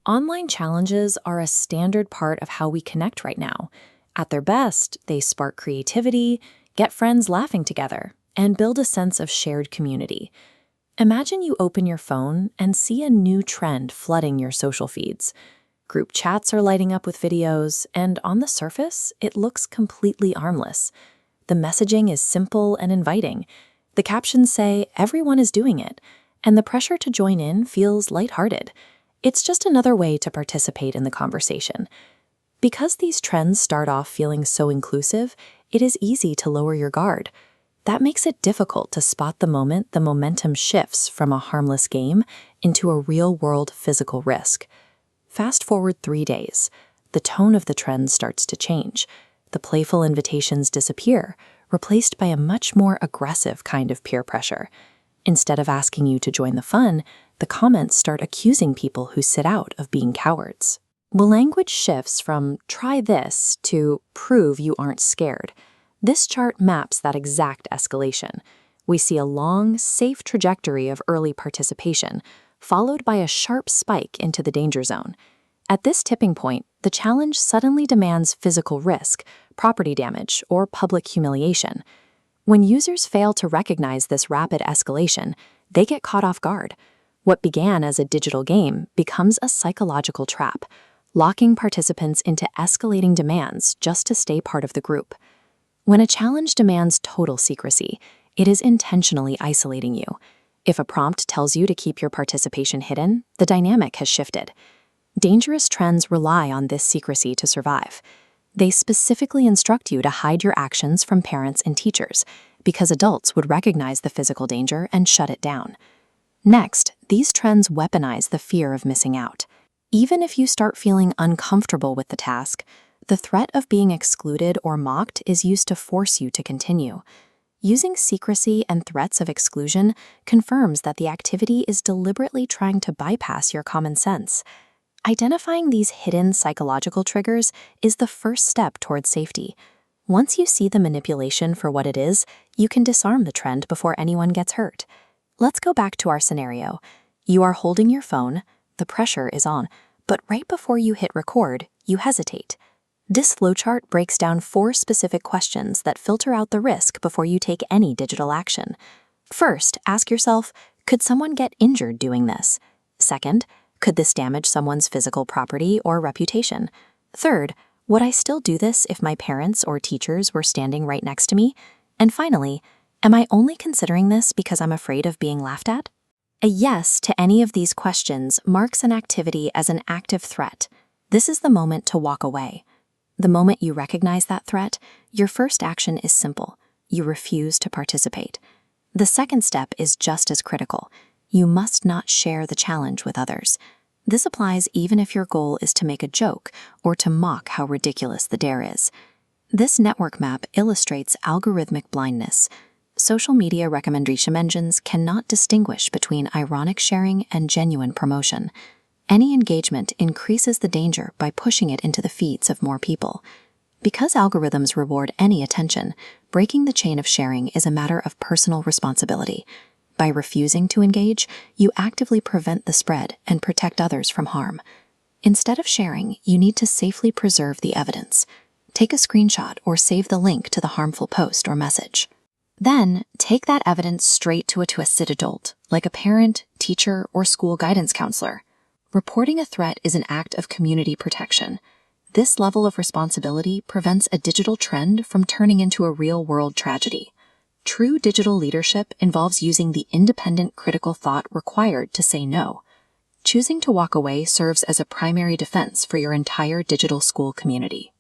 Online challenges are a standard part of how we connect right now. At their best, they spark creativity, get friends laughing together, and build a sense of shared community. Imagine you open your phone and see a new trend flooding your social feeds. Group chats are lighting up with videos, and on the surface, it looks completely harmless. The messaging is simple and inviting. The captions say, "Everyone is doing it," and the pressure to join in feels lighthearted. It's just another way to participate in the conversation. Because these trends start off feeling so inclusive, it is easy to lower your guard. That makes it difficult to spot the moment the momentum shifts from a harmless game into a real-world physical risk. Fast forward 3 days. The tone of the trend starts to change. The playful invitations disappear, replaced by a much more aggressive kind of peer pressure. Instead of asking you to join the fun, the comments start accusing people who sit out of being cowards. The language shifts from "try this" to "prove you aren't scared." This chart maps that exact escalation. We see a long, safe trajectory of early participation, followed by a sharp spike into the danger zone. At this tipping point, the challenge suddenly demands physical risk, property damage, or public humiliation. When users fail to recognize this rapid escalation, they get caught off guard. What began as a digital game becomes a psychological trap, locking participants into escalating demands just to stay part of the group. When a challenge demands total secrecy, it is intentionally isolating you. If a prompt tells you to keep your participation hidden, the dynamic has shifted. Dangerous trends rely on this secrecy to survive. They specifically instruct you to hide your actions from parents and teachers, because adults would recognize the physical danger and shut it down. Next, these trends weaponize the fear of missing out. Even if you start feeling uncomfortable with the task, the threat of being excluded or mocked is used to force you to continue. Using secrecy and threats of exclusion confirms that the activity is deliberately trying to bypass your common sense. Identifying these hidden psychological triggers is the first step towards safety. Once you see the manipulation for what it is, you can disarm the trend before anyone gets hurt. Let's go back to our scenario. You are holding your phone, the pressure is on, but right before you hit record, you hesitate. This flowchart breaks down 4 specific questions that filter out the risk before you take any digital action. First, ask yourself, could someone get injured doing this? Second, could this damage someone's physical property or reputation? Third, would I still do this if my parents or teachers were standing right next to me? And finally, am I only considering this because I'm afraid of being laughed at? A yes to any of these questions marks an activity as an active threat. This is the moment to walk away. The moment you recognize that threat, your first action is simple. You refuse to participate. The second step is just as critical. You must not share the challenge with others. This applies even if your goal is to make a joke or to mock how ridiculous the dare is. This network map illustrates algorithmic blindness. Social media recommendation engines cannot distinguish between ironic sharing and genuine promotion. Any engagement increases the danger by pushing it into the feeds of more people. Because algorithms reward any attention, breaking the chain of sharing is a matter of personal responsibility. By refusing to engage, you actively prevent the spread and protect others from harm. Instead of sharing, you need to safely preserve the evidence. Take a screenshot or save the link to the harmful post or message. Then, take that evidence straight to a twisted adult, like a parent, teacher, or school guidance counselor. Reporting a threat is an act of community protection. This level of responsibility prevents a digital trend from turning into a real-world tragedy. True digital leadership involves using the independent critical thought required to say no. Choosing to walk away serves as a primary defense for your entire digital school community.